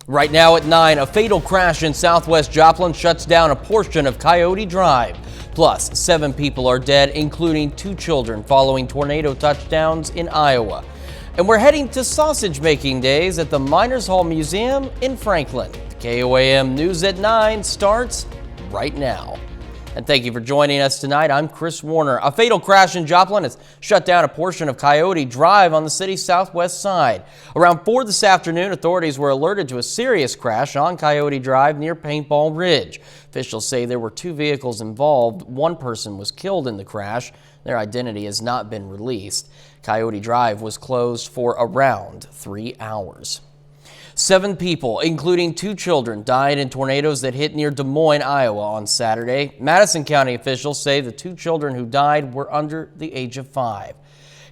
Right now at 9, a fatal crash in southwest Joplin shuts down a portion of Coyote Drive. Plus, 7 people are dead, including 2 children, following tornado touchdowns in Iowa. And we're heading to sausage making days at the Miners Hall Museum in Franklin. The KOAM News at 9 starts right now. And thank you for joining us tonight. I'm Chris Warner. A fatal crash in Joplin has shut down a portion of Coyote Drive on the city's southwest side. Around 4 this afternoon, authorities were alerted to a serious crash on Coyote Drive near Paintball Ridge. Officials say there were 2 vehicles involved. 1 person was killed in the crash. Their identity has not been released. Coyote Drive was closed for around 3 hours. 7 people, including 2 children, died in tornadoes that hit near Des Moines, Iowa on Saturday. Madison County officials say the 2 children who died were under the age of 5.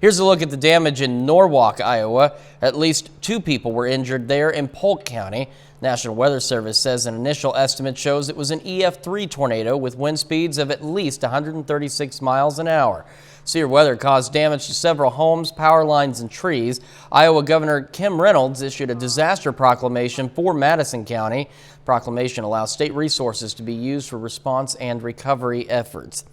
Here's a look at the damage in Norwalk, Iowa. At least 2 people were injured there in Polk County. National Weather Service says an initial estimate shows it was an EF3 tornado with wind speeds of at least 136 miles an hour. Severe weather caused damage to several homes, power lines, and trees. Iowa Governor Kim Reynolds issued a disaster proclamation for Madison County. The proclamation allows state resources to be used for response and recovery efforts.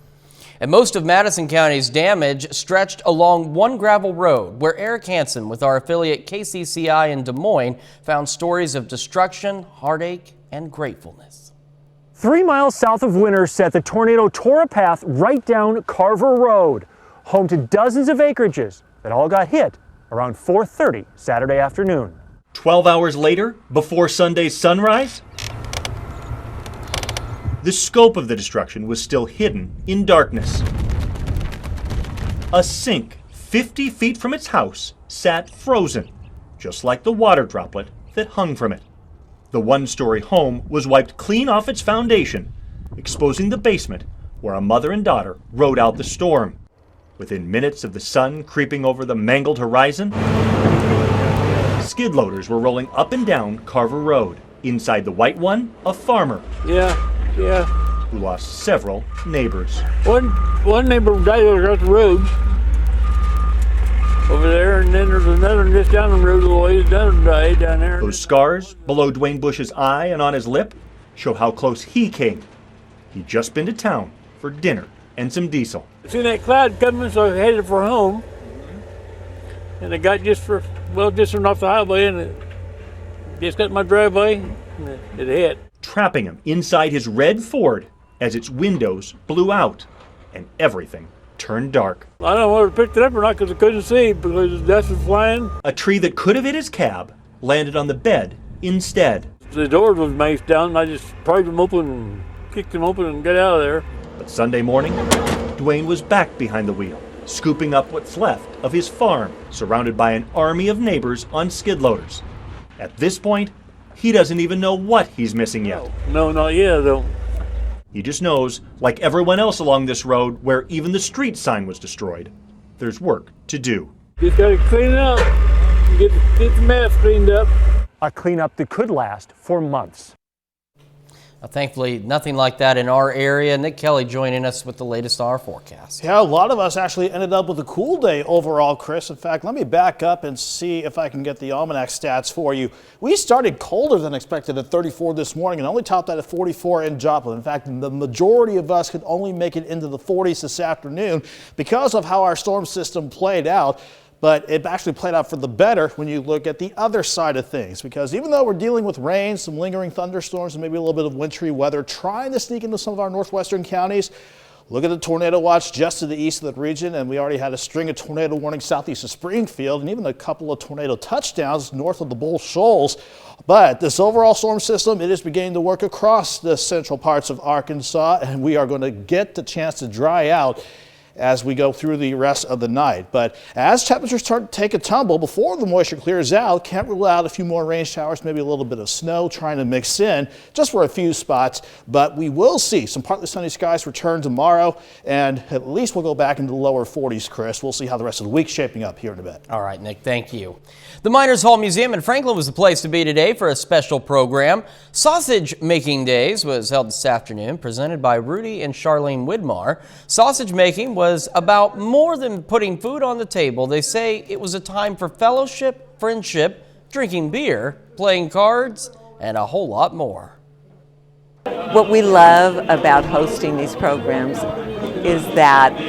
And most of Madison County's damage stretched along one gravel road, where Eric Hansen with our affiliate KCCI in Des Moines found stories of destruction, heartache, and gratefulness. 3 miles south of Winterset, the tornado tore a path right down Carver Road, home to dozens of acreages that all got hit around 4:30 Saturday afternoon. 12 hours later, before Sunday's sunrise, the scope of the destruction was still hidden in darkness. A sink 50 feet from its house sat frozen, just like the water droplet that hung from it. The 1-story home was wiped clean off its foundation, exposing the basement where a mother and daughter rode out the storm. Within minutes of the sun creeping over the mangled horizon, skid loaders were rolling up and down Carver Road. Inside the white one, a farmer. Yeah. Who lost several neighbors. One neighbor died across the road over there, and then there's another one just down the road a little ways, another died down there. Those scars below Dwayne Bush's eye and on his lip show how close he came. He'd just been to town for dinner and some diesel. I seen that cloud coming, so I headed for home. And I got just off the highway, and it just got in my driveway, and it hit. Trapping him inside his red Ford as its windows blew out and everything turned dark. I don't know whether I picked it up or not because I couldn't see because the dust was flying. A tree that could have hit his cab landed on the bed instead. The doors was maced down, and I just pried them open and kicked them open and got out of there. But Sunday morning, Dwayne was back behind the wheel, scooping up what's left of his farm, surrounded by an army of neighbors on skid loaders. At this point, he doesn't even know what he's missing yet. No, not yet, though. He just knows, like everyone else along this road where even the street sign was destroyed, there's work to do. Just gotta clean it up, get the mess cleaned up. A cleanup that could last for months. Thankfully, nothing like that in our area. Nick Kelly joining us with the latest hour forecast. Yeah, a lot of us actually ended up with a cool day overall, Chris. In fact, let me back up and see if I can get the almanac stats for you. We started colder than expected at 34 this morning and only topped out at 44 in Joplin. In fact, the majority of us could only make it into the 40s this afternoon because of how our storm system played out. But it actually played out for the better when you look at the other side of things, because even though we're dealing with rain, some lingering thunderstorms, and maybe a little bit of wintry weather trying to sneak into some of our northwestern counties, look at the tornado watch just to the east of the region, and we already had a string of tornado warnings southeast of Springfield and even a couple of tornado touchdowns north of the Bull Shoals. But this overall storm system, it is beginning to work across the central parts of Arkansas, and we are going to get the chance to dry out as we go through the rest of the night. But as temperatures start to take a tumble before the moisture clears out, can't rule out a few more rain showers, maybe a little bit of snow trying to mix in just for a few spots. But we will see some partly sunny skies return tomorrow, and at least we'll go back into the lower 40s, Chris. We'll see how the rest of the week's shaping up here in a bit. All right, Nick, thank you. The Miners Hall Museum in Franklin was the place to be today for a special program. Sausage Making Days was held this afternoon, presented by Rudy and Charlene Widmar. Sausage making was about more than putting food on the table. They say it was a time for fellowship, friendship, drinking beer, playing cards, and a whole lot more. What we love about hosting these programs is that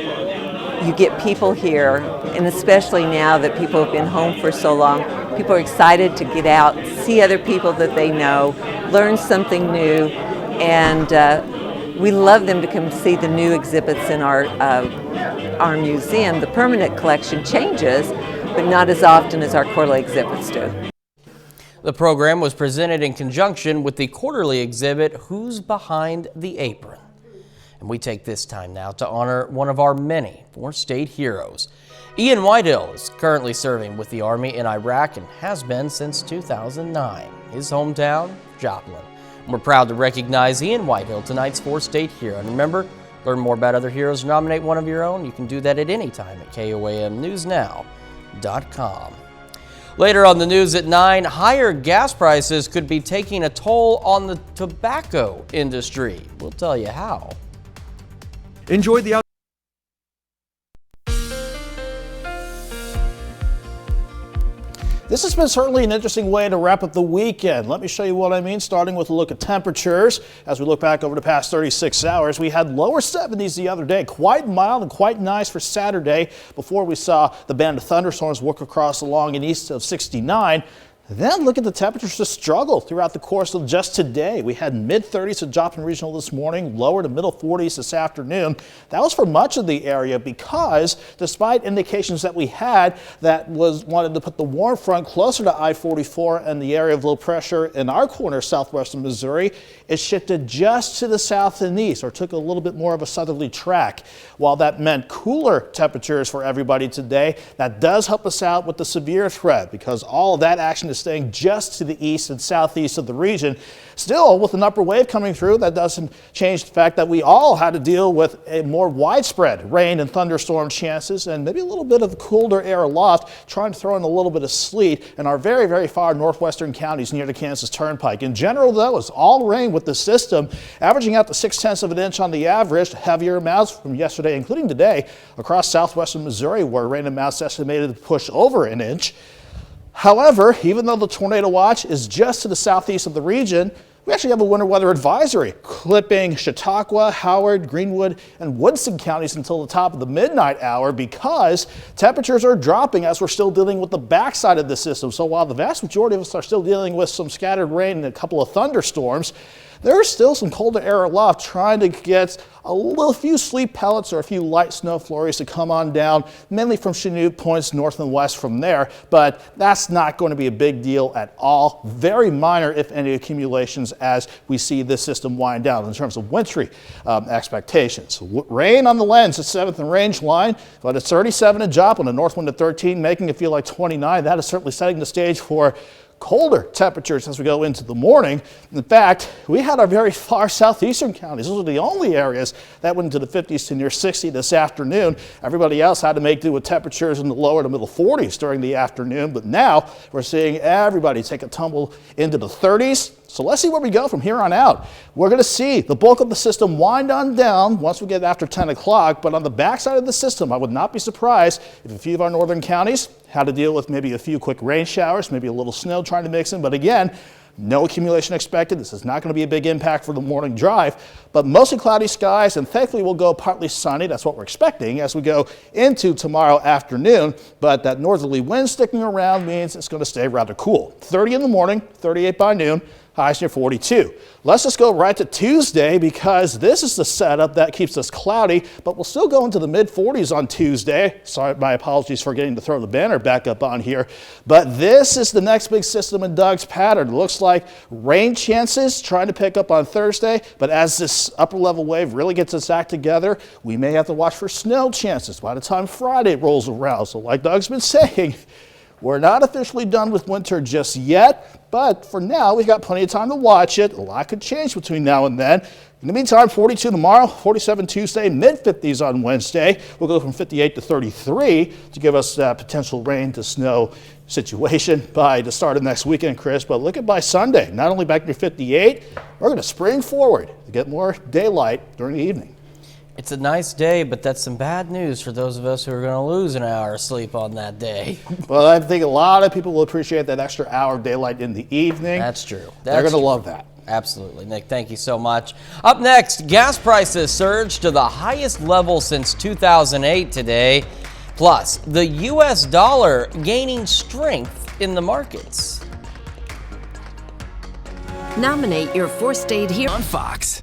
you get people here, and especially now that people have been home for so long, people are excited to get out, see other people that they know, learn something new, and we love them to come see the new exhibits in our museum. The permanent collection changes, but not as often as our quarterly exhibits do. The program was presented in conjunction with the quarterly exhibit, Who's Behind the Apron? And we take this time now to honor one of our many four-state heroes. Ian Whitehill is currently serving with the Army in Iraq and has been since 2009. His hometown, Joplin. We're proud to recognize Ian Whitehill, tonight's four-state hero. And remember, learn more about other heroes and nominate one of your own. You can do that at any time at KOAMnewsnow.com. Later on the news at 9, higher gas prices could be taking a toll on the tobacco industry. We'll tell you how. Enjoy the This has been certainly an interesting way to wrap up the weekend. Let me show you what I mean, starting with a look at temperatures. As we look back over the past 36 hours, we had lower 70s the other day, quite mild and quite nice for Saturday before we saw the band of thunderstorms work across along and east of 69. Then look at the temperatures to struggle throughout the course of just today. We had mid-30s at Joplin Regional this morning, lower to middle 40s this afternoon. That was for much of the area because despite indications that we had that wanted to put the warm front closer to I-44 and the area of low pressure in our corner of southwestern Missouri, it shifted just to the south and east, or took a little bit more of a southerly track. While that meant cooler temperatures for everybody today, that does help us out with the severe threat because all of that action is staying just to the east and southeast of the region. Still, with an upper wave coming through, that doesn't change the fact that we all had to deal with a more widespread rain and thunderstorm chances and maybe a little bit of colder air aloft, trying to throw in a little bit of sleet in our very, very far northwestern counties near the Kansas Turnpike. In general, though, it's all rain with the system, averaging out to 0.6 of an inch on the average. Heavier amounts from yesterday, including today, across southwestern Missouri, where rain amounts estimated to push over an inch. However, even though the tornado watch is just to the southeast of the region, we actually have a winter weather advisory clipping Chautauqua, Howard, Greenwood, and Woodson counties until the top of the midnight hour because temperatures are dropping as we're still dealing with the backside of the system. So while the vast majority of us are still dealing with some scattered rain and a couple of thunderstorms, there's still some colder air aloft trying to get a few sleet pellets or a few light snow flurries to come on down, mainly from Chanute points north and west from there, but that's not going to be a big deal at all. Very minor, if any, accumulations as we see this system wind down in terms of wintry expectations. Rain on the lens at 7th and range line, but it's 37 in Joplin, a north wind at 13, making it feel like 29. That is certainly setting the stage for colder temperatures as we go into the morning. In fact, we had our very far southeastern counties. Those are the only areas that went into the 50s to near 60 this afternoon. Everybody else had to make do with temperatures in the lower to middle 40s during the afternoon, but now we're seeing everybody take a tumble into the 30s. So let's see where we go from here on out. We're going to see the bulk of the system wind on down once we get after 10 o'clock, but on the backside of the system, I would not be surprised if a few of our northern counties had to deal with maybe a few quick rain showers, maybe a little snow trying to mix in, but again, no accumulation expected. This is not going to be a big impact for the morning drive, but mostly cloudy skies, and thankfully we'll go partly sunny. That's what we're expecting as we go into tomorrow afternoon, but that northerly wind sticking around means it's going to stay rather cool. 30 in the morning, 38 by noon. Highs near 42. Let's just go right to Tuesday because this is the setup that keeps us cloudy, but we'll still go into the mid 40s on Tuesday. Sorry, my apologies for getting to throw the banner back up on here, but this is the next big system in Doug's pattern. It looks like rain chances trying to pick up on Thursday, but as this upper level wave really gets its act together, we may have to watch for snow chances by the time Friday rolls around. So like Doug's been saying, we're not officially done with winter just yet, but for now, we've got plenty of time to watch it. A lot could change between now and then. In the meantime, 42 tomorrow, 47 Tuesday, mid-50s on Wednesday. We'll go from 58 to 33 to give us potential rain to snow situation by the start of next weekend, Chris. But look at by Sunday, not only back near 58, we're going to spring forward to get more daylight during the evening. It's a nice day, but that's some bad news for those of us who are going to lose an hour of sleep on that day. Well, I think a lot of people will appreciate that extra hour of daylight in the evening. That's true. They're going to love that. Absolutely. Nick, thank you so much. Up next, gas prices surged to the highest level since 2008 today. Plus, the U.S. dollar gaining strength in the markets. Nominate your four-state hero On Fox.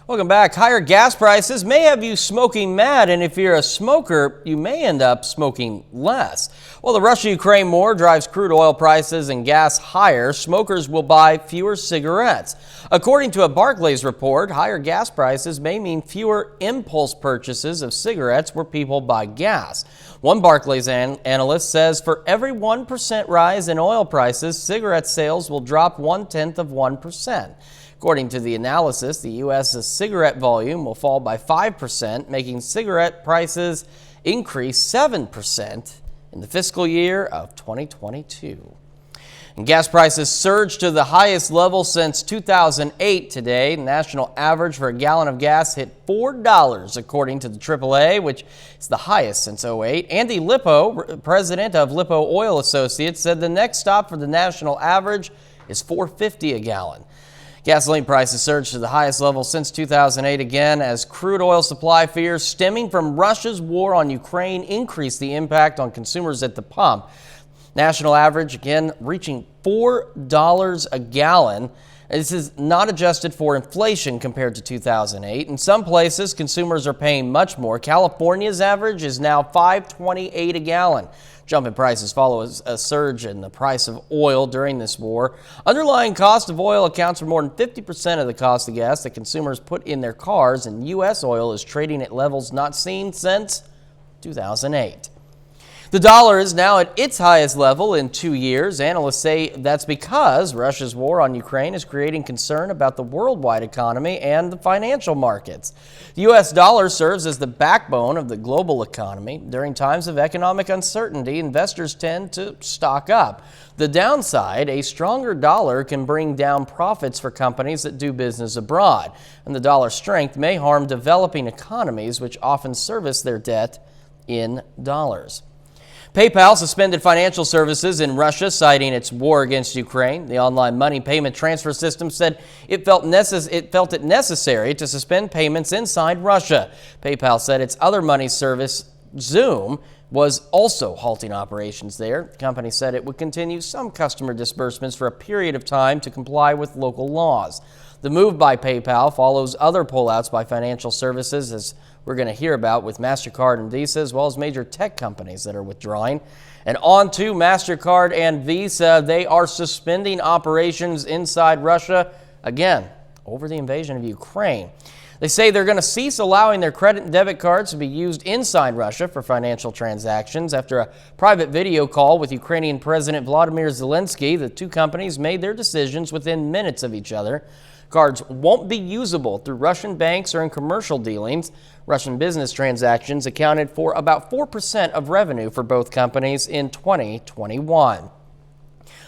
Welcome back. Higher gas prices may have you smoking mad, and if you're a smoker, you may end up smoking less. While the Russia-Ukraine war drives crude oil prices and gas higher, smokers will buy fewer cigarettes. According to a Barclays report, higher gas prices may mean fewer impulse purchases of cigarettes where people buy gas. One Barclays analyst says for every 1% rise in oil prices, cigarette sales will drop 1/10%. According to the analysis, the U.S.'s cigarette volume will fall by 5%, making cigarette prices increase 7% in the fiscal year of 2022. And gas prices surged to the highest level since 2008 today. The national average for a gallon of gas hit $4, according to the AAA, which is the highest since 2008. Andy Lippo, president of Lippo Oil Associates, said the next stop for the national average is $4.50 a gallon. Gasoline prices surged to the highest level since 2008 again as crude oil supply fears stemming from Russia's war on Ukraine increased the impact on consumers at the pump. National average again reaching $4 a gallon. This is not adjusted for inflation compared to 2008. In some places, consumers are paying much more. California's average is now $5.28 a gallon. Jump in prices follow a surge in the price of oil during this war. Underlying cost of oil accounts for more than 50% of the cost of gas that consumers put in their cars, and U.S. oil is trading at levels not seen since 2008. The dollar is now at its highest level in 2 years. Analysts say that's because Russia's war on Ukraine is creating concern about the worldwide economy and the financial markets. The U.S. dollar serves as the backbone of the global economy. During times of economic uncertainty, investors tend to stock up. The downside, a stronger dollar can bring down profits for companies that do business abroad, and the dollar's strength may harm developing economies, which often service their debt in dollars. PayPal suspended financial services in Russia, citing its war against Ukraine. The online money payment transfer system said it felt it necessary to suspend payments inside Russia. PayPal said its other money service, Zoom, was also halting operations there. The company said it would continue some customer disbursements for a period of time to comply with local laws. The move by PayPal follows other pullouts by financial services, as we're going to hear about, with MasterCard and Visa, as well as major tech companies that are withdrawing. And on to MasterCard and Visa. They are suspending operations inside Russia, again, over the invasion of Ukraine. They say they're going to cease allowing their credit and debit cards to be used inside Russia for financial transactions. After a private video call with Ukrainian President Volodymyr Zelensky, the two companies made their decisions within minutes of each other. Cards won't be usable through Russian banks or in commercial dealings. Russian business transactions accounted for about 4% of revenue for both companies in 2021.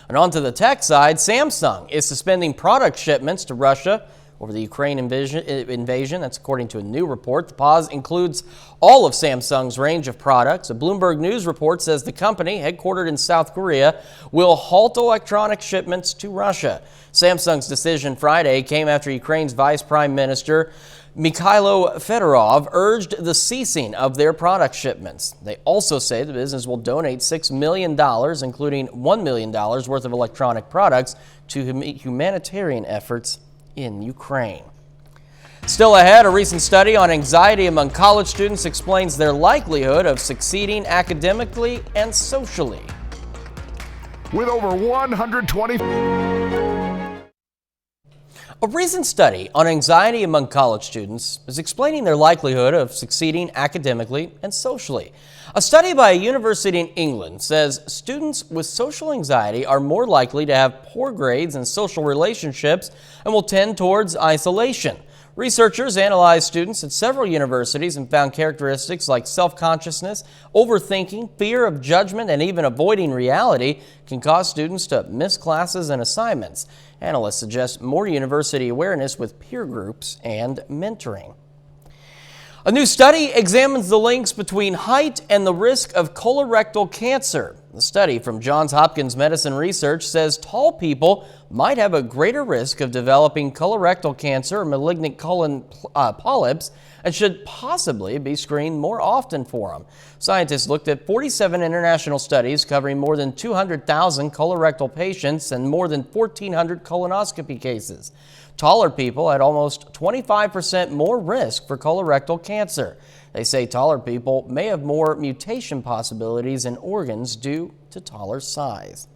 And on to the tech side, Samsung is suspending product shipments to Russia over the Ukraine invasion. That's according to a new report. The pause includes all of Samsung's range of products. A Bloomberg News report says the company, headquartered in South Korea, will halt electronic shipments to Russia. Samsung's decision Friday came after Ukraine's Vice Prime Minister Mikhailo Fedorov urged the ceasing of their product shipments. They also say the business will donate $6 million, including $1 million worth of electronic products, to humanitarian efforts in Ukraine. Still ahead, a recent study on anxiety among college students explains their likelihood of succeeding academically and socially. With over 120... A recent study on anxiety among college students is explaining their likelihood of succeeding academically and socially. A study by a university in England says students with social anxiety are more likely to have poor grades and social relationships and will tend towards isolation. Researchers analyzed students at several universities and found characteristics like self-consciousness, overthinking, fear of judgment, and even avoiding reality can cause students to miss classes and assignments. Analysts suggest more university awareness with peer groups and mentoring. A new study examines the links between height and the risk of colorectal cancer. The study from Johns Hopkins Medicine Research says tall people might have a greater risk of developing colorectal cancer or malignant colon polyps and should possibly be screened more often for them. Scientists looked at 47 international studies covering more than 200,000 colorectal patients and more than 1,400 colonoscopy cases. Taller people had almost 25% more risk for colorectal cancer. They say taller people may have more mutation possibilities in organs due to taller size.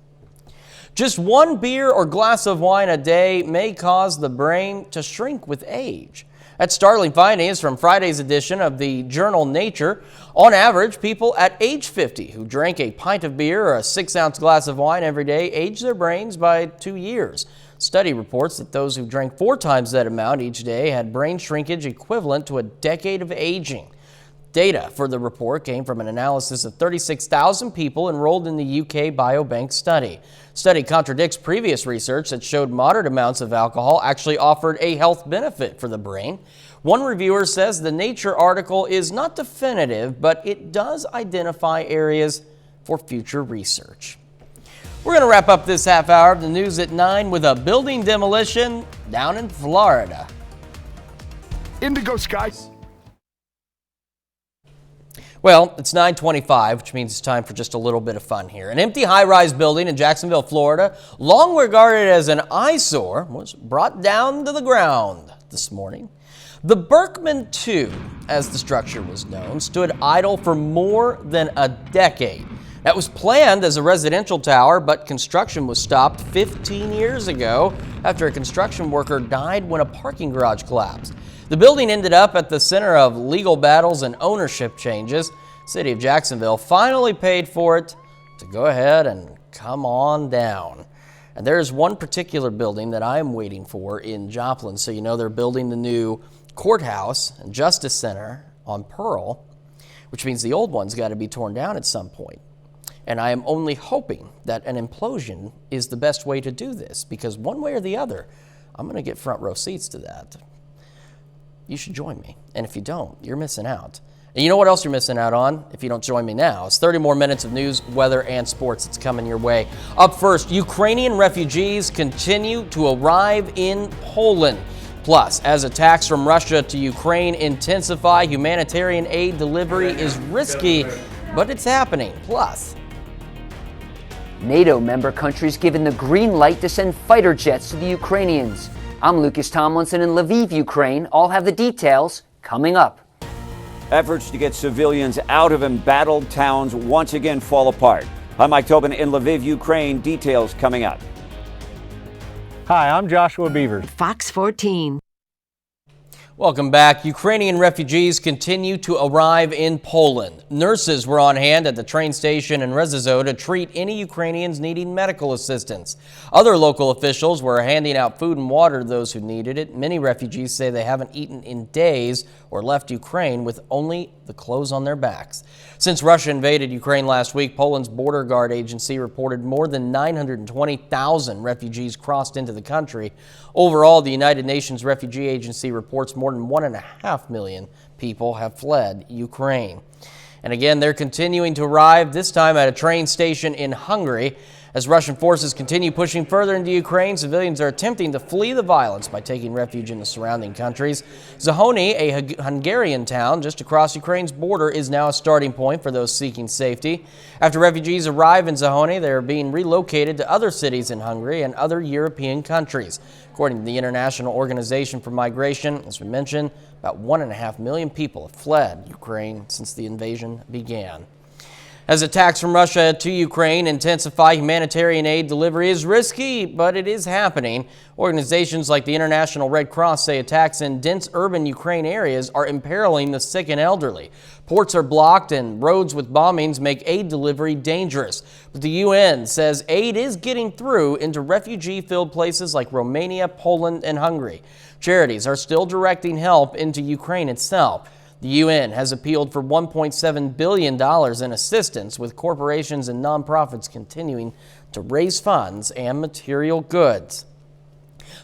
Just one beer or glass of wine a day may cause the brain to shrink with age. That's startling findings from Friday's edition of the journal Nature. On average, people at age 50 who drank a pint of beer or a 6-ounce glass of wine every day aged their brains by 2 years. Study reports that those who drank 4 times that amount each day had brain shrinkage equivalent to a decade of aging. Data for the report came from an analysis of 36,000 people enrolled in the UK Biobank study. Study contradicts previous research that showed moderate amounts of alcohol actually offered a health benefit for the brain. One reviewer says the Nature article is not definitive, but it does identify areas for future research. We're going to wrap up this half hour of the news at 9 with a building demolition down in Florida. Indigo skies. Well, it's 9:25, which means it's time for just a little bit of fun here. An empty high-rise building in Jacksonville, Florida, long regarded as an eyesore, was brought down to the ground this morning. The Berkman 2, as the structure was known, stood idle for more than a decade. That was planned as a residential tower, but construction was stopped 15 years ago after a construction worker died when a parking garage collapsed. The building ended up at the center of legal battles and ownership changes. The City of Jacksonville finally paid for it to go ahead and come on down. And there's one particular building that I am waiting for in Joplin. So you know they're building the new courthouse and justice center on Pearl, which means the old one's got to be torn down at some point. And I am only hoping that an implosion is the best way to do this, because one way or the other, I'm going to get front row seats to that. You should join me. And if you don't, you're missing out. And you know what else you're missing out on if you don't join me now? It's 30 more minutes of news, weather, and sports that's coming your way. Up first, Ukrainian refugees continue to arrive in Poland. Plus, as attacks from Russia to Ukraine intensify, humanitarian aid delivery is risky, but it's happening. Plus, NATO member countries given the green light to send fighter jets to the Ukrainians. I'm Lucas Tomlinson in Lviv, Ukraine. I'll have the details coming up. Efforts to get civilians out of embattled towns once again fall apart. I'm Mike Tobin in Lviv, Ukraine. Details coming up. Hi, I'm Joshua Beavers. Fox 14. welcome back. Ukrainian refugees continue to arrive in Poland. Nurses were on hand at the train station in Rzeszów to treat any Ukrainians needing medical assistance. Other local officials were handing out food and water to those who needed it. Many refugees say they haven't eaten in days or left Ukraine with only the clothes on their backs. Since Russia invaded Ukraine last week, Poland's border guard agency reported more than 920,000 refugees crossed into the country. Overall, the United Nations Refugee Agency reports more than 1.5 million people have fled Ukraine. And again, they're continuing to arrive, this time at a train station in Hungary. As Russian forces continue pushing further into Ukraine, civilians are attempting to flee the violence by taking refuge in the surrounding countries. Zahony, a Hungarian town just across Ukraine's border, is now a starting point for those seeking safety. After refugees arrive in Zahony, they are being relocated to other cities in Hungary and other European countries. According to the International Organization for Migration, as we mentioned, about 1.5 million people have fled Ukraine since the invasion began. As attacks from Russia to Ukraine intensify, humanitarian aid delivery is risky, but it is happening. Organizations like the International Red Cross say attacks in dense urban Ukraine areas are imperiling the sick and elderly. Ports are blocked and roads with bombings make aid delivery dangerous. But the UN says aid is getting through into refugee-filled places like Romania, Poland, and Hungary. Charities are still directing help into Ukraine itself. The UN has appealed for $1.7 billion in assistance, with corporations and nonprofits continuing to raise funds and material goods.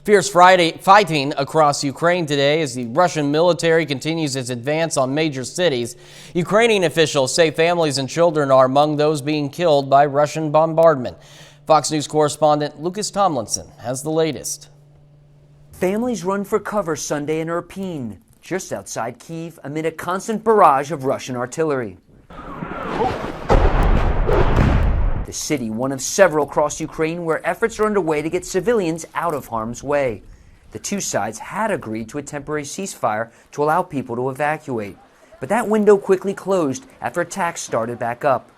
Fierce fighting across Ukraine today as the Russian military continues its advance on major cities. Ukrainian officials say families and children are among those being killed by Russian bombardment. Fox News correspondent Lucas Tomlinson has the latest. Families run for cover Sunday in Irpin, just outside Kyiv, amid a constant barrage of Russian artillery. The city, one of several across Ukraine where efforts are underway to get civilians out of harm's way. The two sides had agreed to a temporary ceasefire to allow people to evacuate, but that window quickly closed after attacks started back up.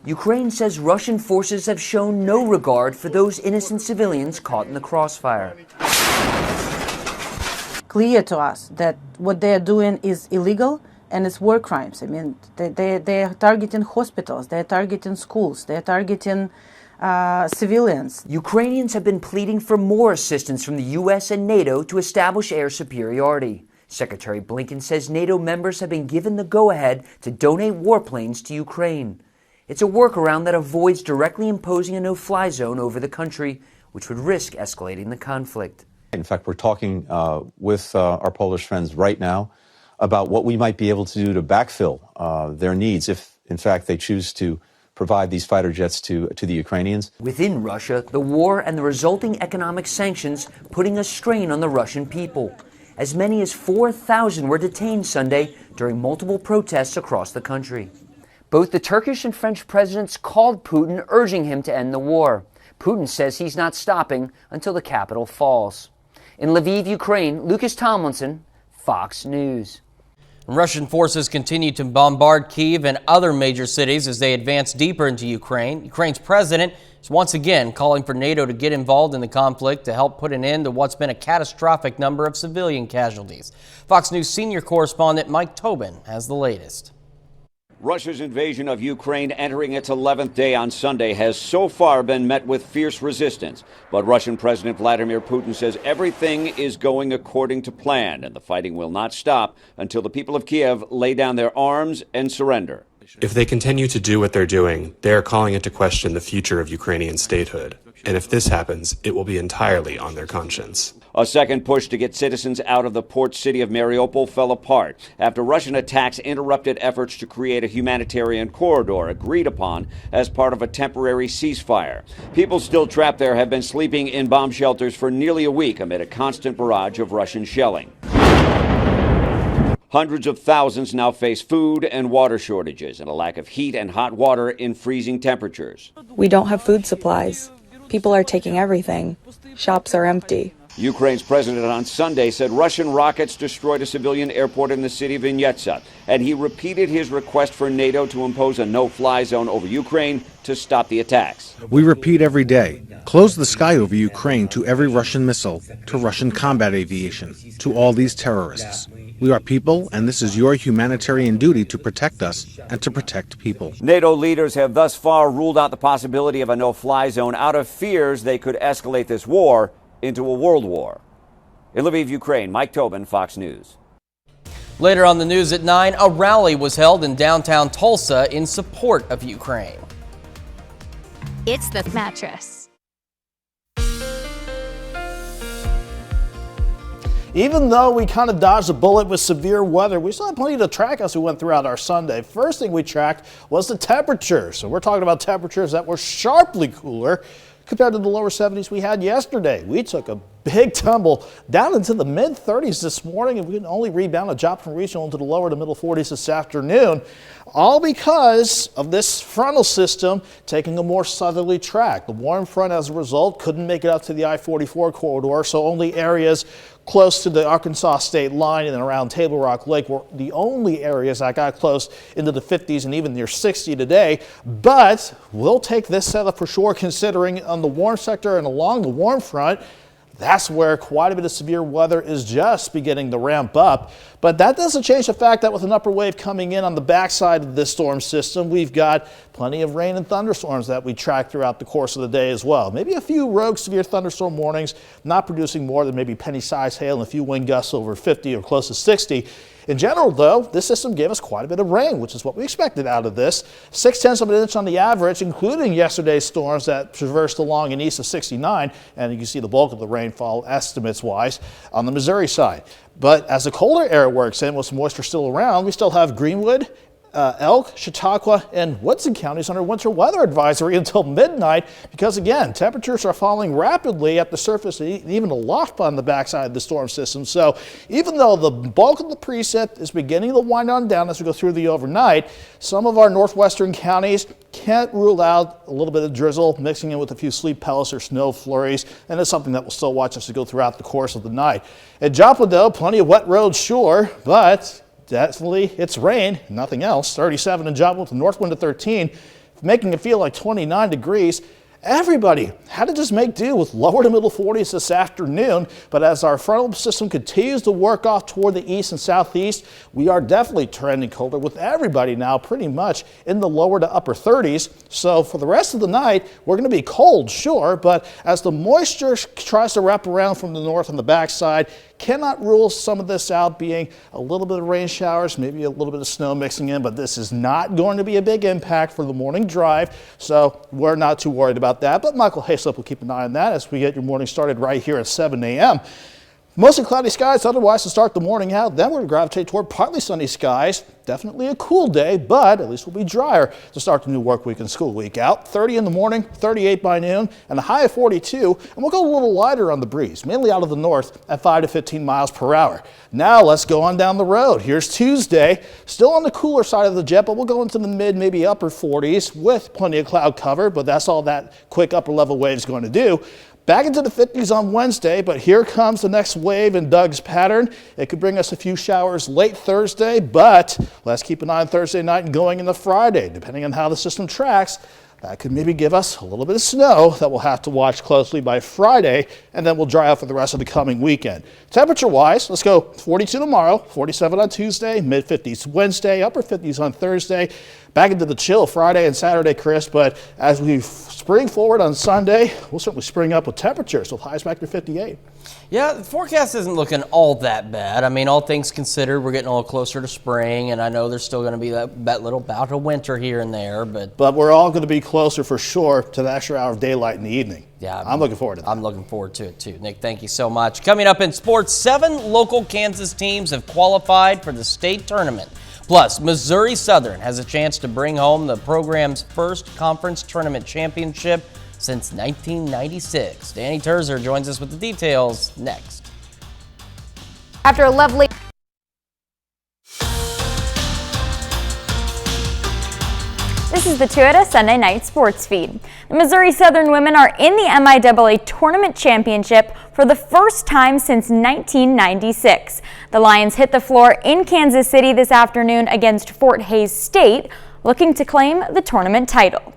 Ukraine says Russian forces have shown no regard for those innocent civilians caught in the crossfire. Clear to us that what they are doing is illegal and it's war crimes. I mean, they are targeting hospitals, they are targeting schools, they are targeting civilians. Ukrainians have been pleading for more assistance from the U.S. and NATO to establish air superiority. Secretary Blinken says NATO members have been given the go-ahead to donate warplanes to Ukraine. It's a workaround that avoids directly imposing a no-fly zone over the country, which would risk escalating the conflict. In fact, we're talking with our Polish friends right now about what we might be able to do to backfill their needs if, in fact, they choose to provide these fighter jets to the Ukrainians. Within Russia, the war and the resulting economic sanctions putting a strain on the Russian people. As many as 4,000 were detained Sunday during multiple protests across the country. Both the Turkish and French presidents called Putin, urging him to end the war. Putin says he's not stopping until the capital falls. In Lviv, Ukraine, Lucas Tomlinson, Fox News. Russian forces continue to bombard Kyiv and other major cities as they advance deeper into Ukraine. Ukraine's president is once again calling for NATO to get involved in the conflict to help put an end to what's been a catastrophic number of civilian casualties. Fox News senior correspondent Mike Tobin has the latest. Russia's invasion of Ukraine entering its 11th day on Sunday has so far been met with fierce resistance. But Russian President Vladimir Putin says everything is going according to plan and the fighting will not stop until the people of Kiev lay down their arms and surrender. If they continue to do what they're doing, they are calling into question the future of Ukrainian statehood. And if this happens, it will be entirely on their conscience. A second push to get citizens out of the port city of Mariupol fell apart after Russian attacks interrupted efforts to create a humanitarian corridor agreed upon as part of a temporary ceasefire. People still trapped there have been sleeping in bomb shelters for nearly a week amid a constant barrage of Russian shelling. Hundreds of thousands now face food and water shortages and a lack of heat and hot water in freezing temperatures. We don't have food supplies. People are taking everything. Shops are empty. Ukraine's president on Sunday said Russian rockets destroyed a civilian airport in the city of Vinnytsia, and he repeated his request for NATO to impose a no-fly zone over Ukraine to stop the attacks. We repeat every day, close the sky over Ukraine to every Russian missile, to Russian combat aviation, to all these terrorists. We are people, and this is your humanitarian duty to protect us and to protect people. NATO leaders have thus far ruled out the possibility of a no-fly zone out of fears they could escalate this war into a world war. In Lviv, Ukraine, Mike Tobin, Fox News. Later on the news at 9, a rally was held in downtown Tulsa in support of Ukraine. It's the mattress. Even though we kind of dodged a bullet with severe weather, we still had plenty to track as we went throughout our Sunday. First thing we tracked was the temperature. So we're talking about temperatures that were sharply cooler compared to the lower 70s we had yesterday. We took a big tumble down into the mid-30s this morning, and we can only rebound a Joplin regional into the lower to middle 40s this afternoon, all because of this frontal system taking a more southerly track. The warm front, as a result, couldn't make it up to the I-44 corridor, so only areas close to the Arkansas state line and around Table Rock Lake were the only areas that got close into the 50s and even near 60 today. But we'll take this setup for sure, considering on the warm sector and along the warm front, that's where quite a bit of severe weather is just beginning to ramp up. But that doesn't change the fact that with an upper wave coming in on the backside of this storm system, we've got plenty of rain and thunderstorms that we track throughout the course of the day as well. Maybe a few rogue severe thunderstorm warnings, not producing more than maybe penny-sized hail and a few wind gusts over 50 or close to 60. In general, though, this system gave us quite a bit of rain, which is what we expected out of this. 0.6 of an inch on the average, including yesterday's storms that traversed along and east of 69, and you can see the bulk of the rainfall estimates-wise on the Missouri side. But as the colder air works in with some moisture still around, we still have Greenwood, Elk, Chautauqua, and Woodson counties under winter weather advisory until midnight because, again, temperatures are falling rapidly at the surface and even aloft on the backside of the storm system. So even though the bulk of the precip is beginning to wind on down as we go through the overnight, some of our northwestern counties can't rule out a little bit of drizzle mixing in with a few sleet pellets or snow flurries, and it's something that we'll still watch as we go throughout the course of the night. At Joplin, though, plenty of wet roads, sure, but definitely it's rain, nothing else. 37 in Joplin with a north wind of 13, making it feel like 29 degrees. Everybody had to just make do with lower to middle 40s this afternoon, but as our frontal system continues to work off toward the east and southeast, we are definitely trending colder with everybody now pretty much in the lower to upper 30s. So for the rest of the night, we're going to be cold, sure, but as the moisture tries to wrap around from the north on the backside, cannot rule some of this out being a little bit of rain showers, maybe a little bit of snow mixing in, but this is not going to be a big impact for the morning drive, so we're not too worried about that. But Michael Hayslip will keep an eye on that as we get your morning started right here at 7 a.m. Mostly cloudy skies otherwise to start the morning out. Then we're going to gravitate toward partly sunny skies. Definitely a cool day, but at least we'll be drier to start the new work week and school week out. 30 in the morning, 38 by noon, and a high of 42. And we'll go a little lighter on the breeze, mainly out of the north at 5 to 15 miles per hour. Now let's go on down the road. Here's Tuesday, still on the cooler side of the jet, but we'll go into the mid, maybe upper 40s with plenty of cloud cover, but that's all that quick upper level wave is going to do. Back into the 50s on Wednesday, but here comes the next wave in Doug's pattern. It could bring us a few showers late Thursday, but let's keep an eye on Thursday night and going into Friday. Depending on how the system tracks, that could maybe give us a little bit of snow that we'll have to watch closely by Friday, and then we'll dry out for the rest of the coming weekend. Temperature-wise, let's go 42 tomorrow, 47 on Tuesday, mid-50s Wednesday, upper 50s on Thursday. Back into the chill Friday and Saturday, Chris, but as we spring forward on Sunday, we'll certainly spring up with temperatures with highs back to 58. Yeah, the forecast isn't looking all that bad. I mean, all things considered, we're getting a little closer to spring, and I know there's still going to be that little bout of winter here and there. But we're all going to be closer for sure to the extra hour of daylight in the evening. Yeah, I'm looking forward to that. I'm looking forward to it too. Nick, thank you so much. Coming up in sports, 7 local Kansas teams have qualified for the state tournament. Plus, Missouri Southern has a chance to bring home the program's first conference tournament championship since 1996. Danny Terzer joins us with the details next. After a lovely This is the Toyota Sunday Night Sports Feed. The Missouri Southern women are in the MIAA Tournament Championship for the first time since 1996. The Lions hit the floor in Kansas City this afternoon against Fort Hays State, looking to claim the tournament title.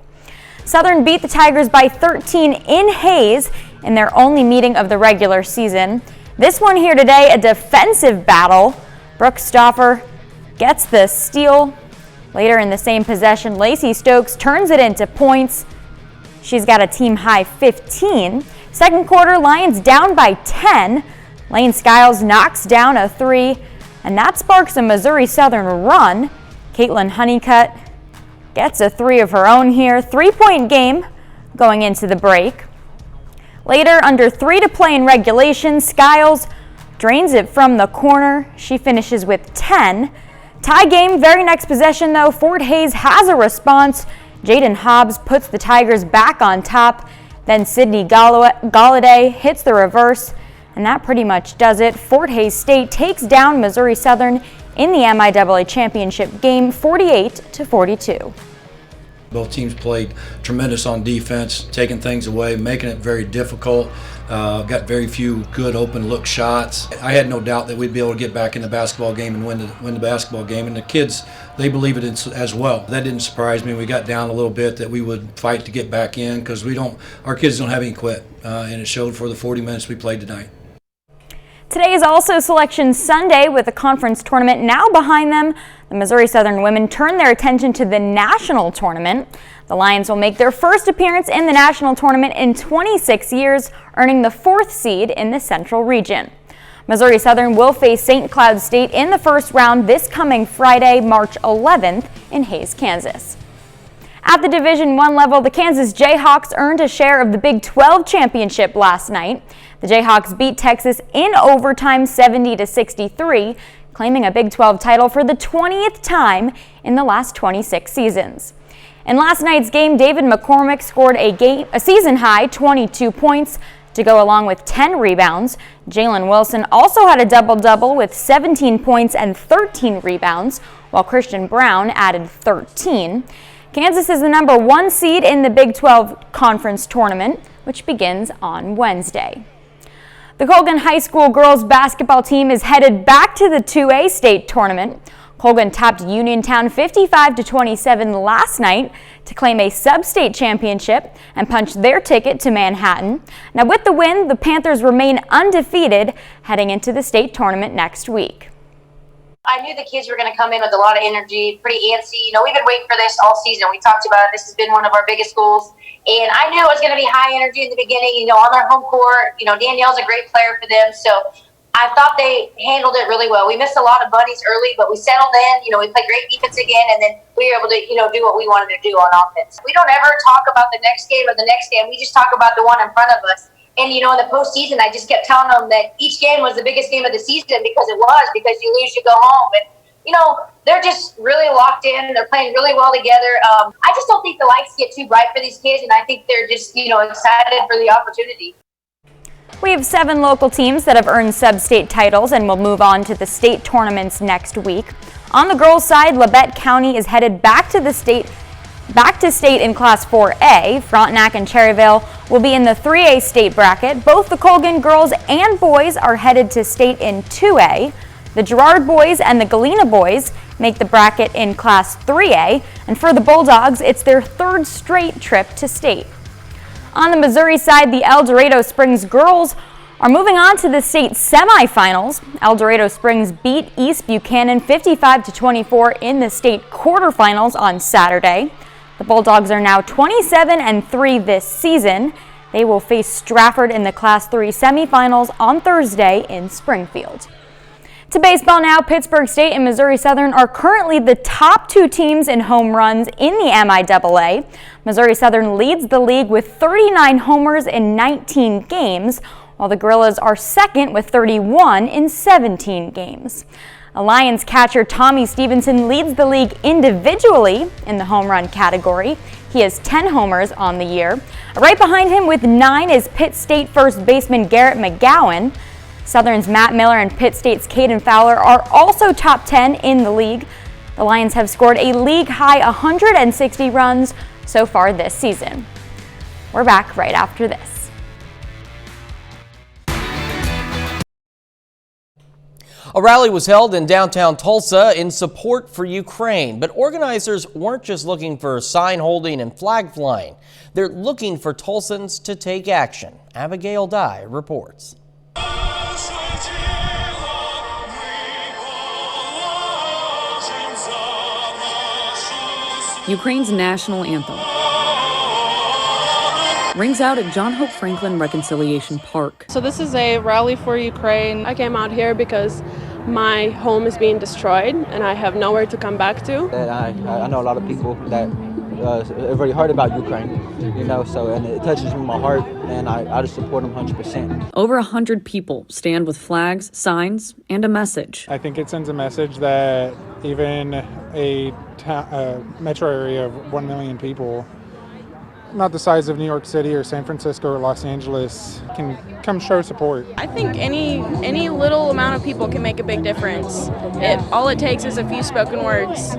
Southern beat the Tigers by 13 in Hays in their only meeting of the regular season. This one here today, a defensive battle. Brooke Stauffer gets the steal. Later in the same possession, Lacey Stokes turns it into points. She's got a team high 15. Second quarter, Lions down by 10. Lane Skiles knocks down a 3, and that sparks a Missouri Southern run. Caitlin Honeycutt gets a 3 of her own here. 3-point game going into the break. Later, under 3 to play in regulation, Skiles drains it from the corner. She finishes with 10. Tie game, very next possession though, Fort Hays has a response. Jaden Hobbs puts the Tigers back on top. Then Sydney Galladay hits the reverse, and that pretty much does it. Fort Hays State takes down Missouri Southern in the MIAA championship game 48-42. Both teams played tremendous on defense, taking things away, making it very difficult. Got very few good open look shots. I had no doubt that we'd be able to get back in the basketball game and win the basketball game, and the kids, they believe it as well. That didn't surprise me. We got down a little bit that we would fight to get back in because our kids don't have any quit, and it showed for the 40 minutes we played tonight. Today is also Selection Sunday with the conference tournament now behind them. The Missouri Southern women turn their attention to the national tournament. The Lions will make their first appearance in the national tournament in 26 years, earning the 4th seed in the Central region. Missouri Southern will face St. Cloud State in the first round this coming Friday, March 11th in Hays, Kansas. At the Division I level, the Kansas Jayhawks earned a share of the Big 12 championship last night. The Jayhawks beat Texas in overtime 70-63, claiming a Big 12 title for the 20th time in the last 26 seasons. In last night's game, David McCormick scored a season-high 22 points to go along with 10 rebounds. Jalen Wilson also had a double-double with 17 points and 13 rebounds, while Christian Brown added 13. Kansas is the number 1 seed in the Big 12 Conference Tournament, which begins on Wednesday. The Colgan High School girls basketball team is headed back to the 2A state tournament. Colgan topped Uniontown 55-27 last night to claim a sub-state championship and punch their ticket to Manhattan. Now with the win, the Panthers remain undefeated heading into the state tournament next week. I knew the kids were going to come in with a lot of energy, pretty antsy. You know, we've been waiting for this all season. We talked about it. This has been one of our biggest goals. And I knew it was going to be high energy in the beginning, you know, on their home court. You know, Danielle's a great player for them. So I thought they handled it really well. We missed a lot of bunnies early, but we settled in. You know, we played great defense again, and then we were able to, you know, do what we wanted to do on offense. We don't ever talk about the next game or the next game. We just talk about the one in front of us. And, you know, in the postseason, I just kept telling them that each game was the biggest game of the season because you lose, you go home. And, you know, they're just really locked in. They're playing really well together. I just don't think the lights get too bright for these kids, and I think they're just, you know, excited for the opportunity. We have 7 local teams that have earned sub-state titles and will move on to the state tournaments next week. On the girls' side, Labette County is headed back to state in Class 4A. Frontenac and Cherryville will be in the 3A state bracket. Both the Colgan girls and boys are headed to state in 2A. The Girard boys and the Galena boys make the bracket in Class 3A. And for the Bulldogs, it's their 3rd straight trip to state. On the Missouri side, the El Dorado Springs girls are moving on to the state semifinals. El Dorado Springs beat East Buchanan 55-24 in the state quarterfinals on Saturday. The Bulldogs are now 27-3 this season. They will face Stratford in the Class 3 semifinals on Thursday in Springfield. To baseball now, Pittsburgh State and Missouri Southern are currently the top 2 teams in home runs in the MIAA. Missouri Southern leads the league with 39 homers in 19 games, while the Gorillas are second with 31 in 17 games. Alliance catcher Tommy Stevenson leads the league individually in the home run category. He has 10 homers on the year. Right behind him with 9 is Pitt State first baseman Garrett McGowan. Southern's Matt Miller and Pitt State's Caden Fowler are also top 10 in the league. The Lions have scored a league-high 160 runs so far this season. We're back right after this. A rally was held in downtown Tulsa in support for Ukraine, but organizers weren't just looking for sign holding and flag flying. They're looking for Tulsans to take action. Abigail Dye reports. Ukraine's national anthem rings out at John Hope Franklin Reconciliation Park. So this is a rally for Ukraine. I came out here because my home is being destroyed and I have nowhere to come back to. And I know a lot of people that have already heard about Ukraine, you know, so and it touches my heart, and I just support them 100%. Over 100 people stand with flags, signs, and a message. I think it sends a message that even a metro area of 1 million people, not the size of New York City or San Francisco or Los Angeles, can come show support. I think any little amount of people can make a big difference. All it takes is a few spoken words,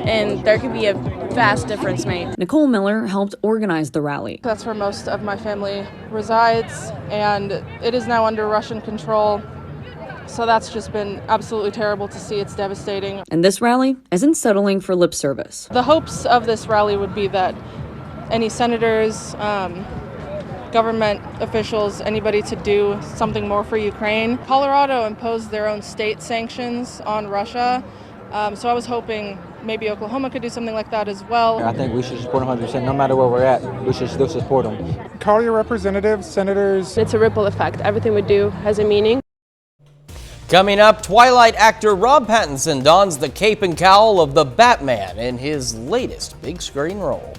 and there can be a vast difference made. Nicole Miller helped organize the rally. That's where most of my family resides, and it is now under Russian control. So that's just been absolutely terrible to see. It's devastating. And this rally isn't settling for lip service. The hopes of this rally would be that any senators, government officials, anybody to do something more for Ukraine. Colorado imposed their own state sanctions on Russia, so I was hoping maybe Oklahoma could do something like that as well. I think we should support them 100%. No matter where we're at, we should still support them. Call your representatives, senators. It's a ripple effect. Everything we do has a meaning. Coming up, Twilight actor Rob Pattinson dons the cape and cowl of the Batman in his latest big screen role.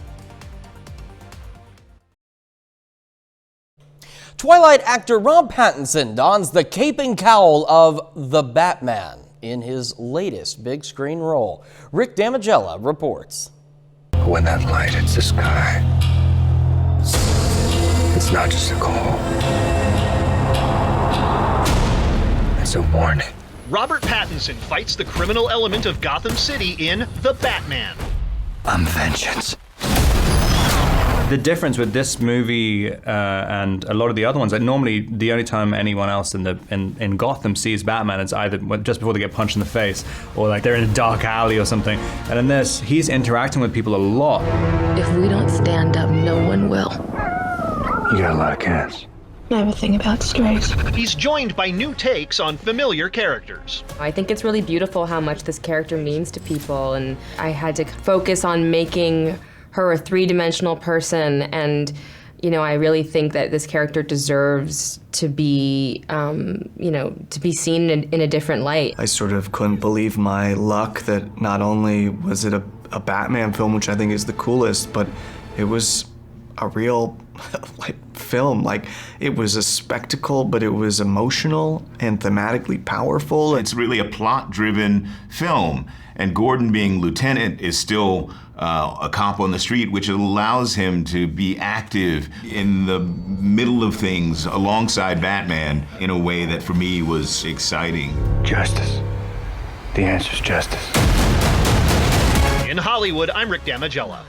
Twilight actor Rob Pattinson dons the cape and cowl of the Batman in his latest big screen role. Rick Damigella reports. When that light hits the sky, it's not just a call. It's a warning. Robert Pattinson fights the criminal element of Gotham City in The Batman. I'm vengeance. The difference with this movie and a lot of the other ones, that normally the only time anyone else in Gotham sees Batman is either just before they get punched in the face or like they're in a dark alley or something. And in this, he's interacting with people a lot. If we don't stand up, no one will. You got a lot of cats. I have a thing about strays. He's joined by new takes on familiar characters. I think it's really beautiful how much this character means to people, and I had to focus on making her a three-dimensional person, and I really think that this character deserves to be, to be seen in a different light. I sort of couldn't believe my luck that not only was it a Batman film, which I think is the coolest, but it was a real film. Like, it was a spectacle, but it was emotional and thematically powerful. It's really a plot-driven film, and Gordon being lieutenant is still a cop on the street, which allows him to be active in the middle of things alongside Batman in a way that for me was exciting. Justice. The answer's justice. In Hollywood, I'm Rick Damigella.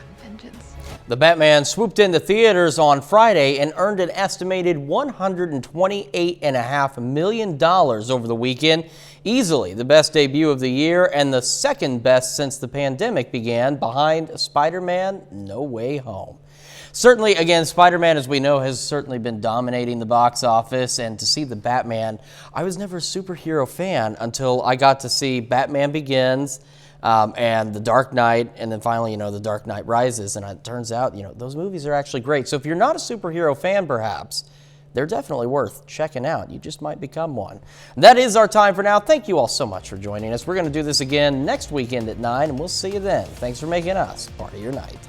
The Batman swooped into theaters on Friday and earned an estimated $128.5 million over the weekend. Easily the best debut of the year and the second best since the pandemic began, behind Spider-Man: No Way Home. Certainly, again, Spider-Man, as we know, has certainly been dominating the box office, and to see the Batman, I was never a superhero fan until I got to see Batman Begins, and The Dark Knight, and then finally, The Dark Knight Rises, and it turns out, those movies are actually great. So if you're not a superhero fan, perhaps, they're definitely worth checking out. You just might become one. That is our time for now. Thank you all so much for joining us. We're going to do this again next weekend at 9, and we'll see you then. Thanks for making us part of your night.